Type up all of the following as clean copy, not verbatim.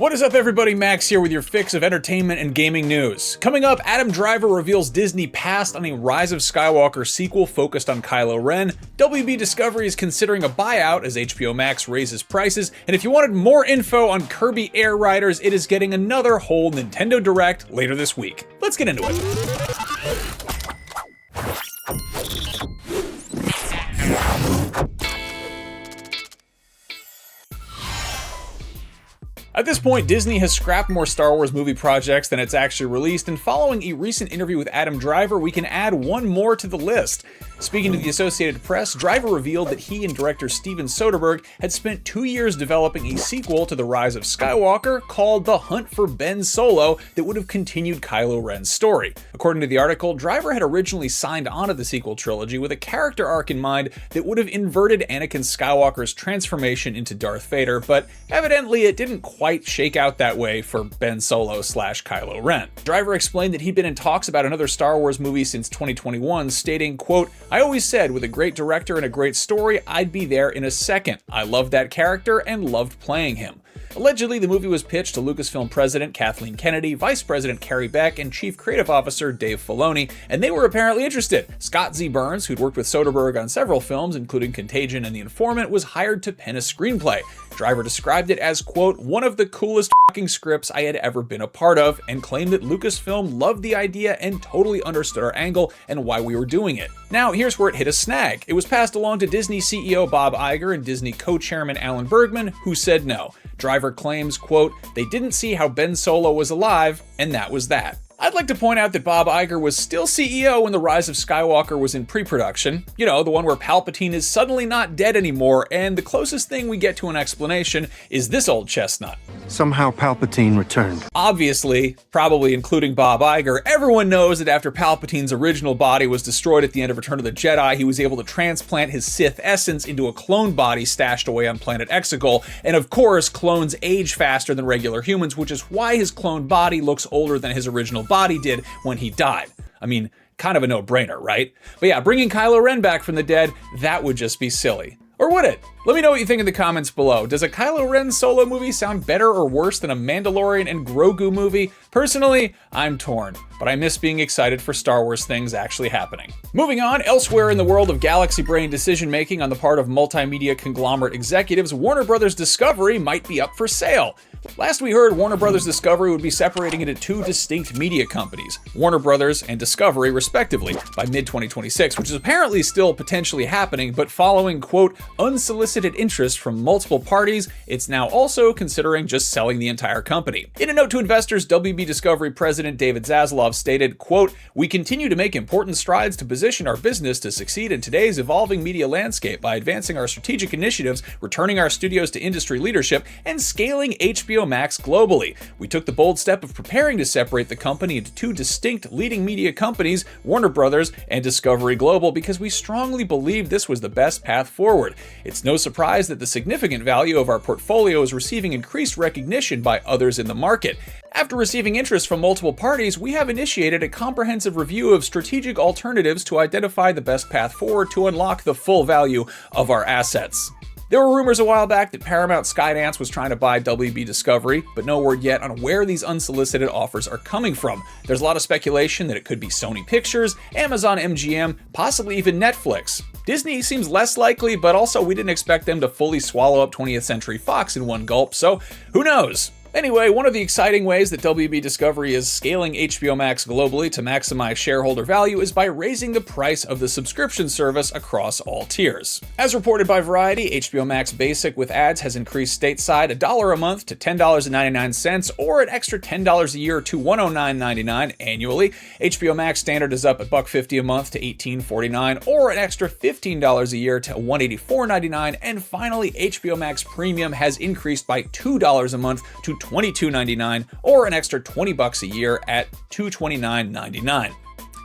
What is up, everybody? Max here with your fix of entertainment and gaming news. Coming up, Adam Driver reveals Disney passed on a Rise of Skywalker sequel focused on Kylo Ren. WB Discovery is considering a buyout as HBO Max raises prices. And if you wanted more info on Kirby Air Riders, it is getting another whole Nintendo Direct later this week. Let's get into it. At this point, Disney has scrapped more Star Wars movie projects than it's actually released, and following a recent interview with Adam Driver, we can add one more to the list. Speaking to the Associated Press, Driver revealed that he and director Steven Soderbergh had spent 2 years developing a sequel to The Rise of Skywalker called The Hunt for Ben Solo that would have continued Kylo Ren's story. According to the article, Driver had originally signed onto the sequel trilogy with a character arc in mind that would have inverted Anakin Skywalker's transformation into Darth Vader, but evidently it didn't quite shake out that way for Ben Solo / Kylo Ren. Driver explained that he'd been in talks about another Star Wars movie since 2021, stating, quote, "I always said with a great director and a great story, I'd be there in a second. I loved that character and loved playing him." Allegedly, the movie was pitched to Lucasfilm president Kathleen Kennedy, vice president Carrie Beck, and chief creative officer Dave Filoni, and they were apparently interested. Scott Z. Burns, who'd worked with Soderbergh on several films, including Contagion and The Informant, was hired to pen a screenplay. Driver described it as, quote, "one of the coolest fucking scripts I had ever been a part of," and claimed that Lucasfilm loved the idea and totally understood our angle and why we were doing it. Now, here's where it hit a snag. It was passed along to Disney CEO Bob Iger and Disney co-chairman Alan Bergman, who said no. Driver claims, quote, "they didn't see how Ben Solo was alive, and that was that." I'd like to point out that Bob Iger was still CEO when The Rise of Skywalker was in pre-production. You know, the one where Palpatine is suddenly not dead anymore, and the closest thing we get to an explanation is this old chestnut. Somehow Palpatine returned. Obviously, probably including Bob Iger, everyone knows that after Palpatine's original body was destroyed at the end of Return of the Jedi, he was able to transplant his Sith essence into a clone body stashed away on planet Exegol, and of course, clones age faster than regular humans, which is why his clone body looks older than his original body did when he died. I mean, kind of a no-brainer, right? But yeah, bringing Kylo Ren back from the dead, that would just be silly. Or would it? Let me know what you think in the comments below. Does a Kylo Ren solo movie sound better or worse than a Mandalorian and Grogu movie? Personally, I'm torn, but I miss being excited for Star Wars things actually happening. Moving on, elsewhere in the world of galaxy brain decision-making on the part of multimedia conglomerate executives, Warner Bros. Discovery might be up for sale. Last we heard, Warner Bros. Discovery would be separating into two distinct media companies, Warner Bros. And Discovery respectively, by mid-2026, which is apparently still potentially happening, but following, quote, unsolicited interest from multiple parties, it's now also considering just selling the entire company. In a note to investors, WB Discovery president David Zaslav stated, quote, "we continue to make important strides to position our business to succeed in today's evolving media landscape by advancing our strategic initiatives, returning our studios to industry leadership, and scaling HBO Max globally. We took the bold step of preparing to separate the company into two distinct leading media companies, Warner Bros. And Discovery Global, because we strongly believed this was the best path forward. It's no surprise that the significant value of our portfolio is receiving increased recognition by others in the market. After receiving interest from multiple parties, we have initiated a comprehensive review of strategic alternatives to identify the best path forward to unlock the full value of our assets." There were rumors a while back that Paramount Skydance was trying to buy WB Discovery, but no word yet on where these unsolicited offers are coming from. There's a lot of speculation that it could be Sony Pictures, Amazon MGM, possibly even Netflix. Disney seems less likely, but also we didn't expect them to fully swallow up 20th Century Fox in one gulp, so who knows? Anyway, one of the exciting ways that WB Discovery is scaling HBO Max globally to maximize shareholder value is by raising the price of the subscription service across all tiers. As reported by Variety, HBO Max Basic with ads has increased stateside $1 a month to $10.99, or an extra $10 a year to $109.99 annually. HBO Max Standard is up at $150 a month to $18.49, or an extra $15 a year to $184.99. And finally, HBO Max Premium has increased by $2 a month to $22.99, or an extra $20 a year at $229.99.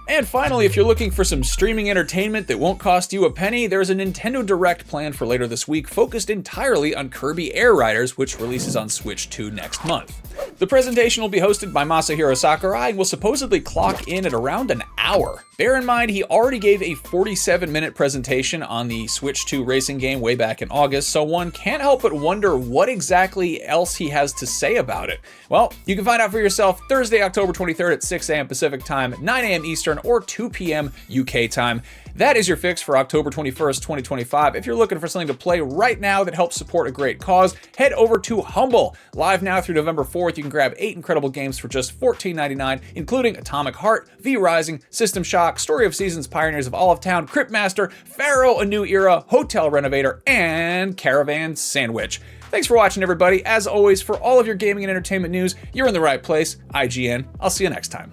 And finally, if you're looking for some streaming entertainment that won't cost you a penny, there's a Nintendo Direct planned for later this week focused entirely on Kirby Air Riders, which releases on Switch 2 next month. The presentation will be hosted by Masahiro Sakurai and will supposedly clock in at around an hour. Bear in mind, he already gave a 47-minute presentation on the Switch 2 racing game way back in August, so one can't help but wonder what exactly else he has to say about it. Well, you can find out for yourself Thursday, October 23rd at 6 a.m. Pacific Time, 9 a.m. Eastern, or 2 p.m. UK time. That is your fix for October 21st, 2025. If you're looking for something to play right now that helps support a great cause, head over to Humble. Live now through November 4th, you can grab 8 incredible games for just $14.99, including Atomic Heart, V Rising, System Shock, Story of Seasons, Pioneers of Olive Town, Cryptmaster, Pharaoh: A New Era, Hotel Renovator, and Caravan Sandwich. Thanks for watching, everybody. As always, for all of your gaming and entertainment news, you're in the right place, IGN. I'll see you next time.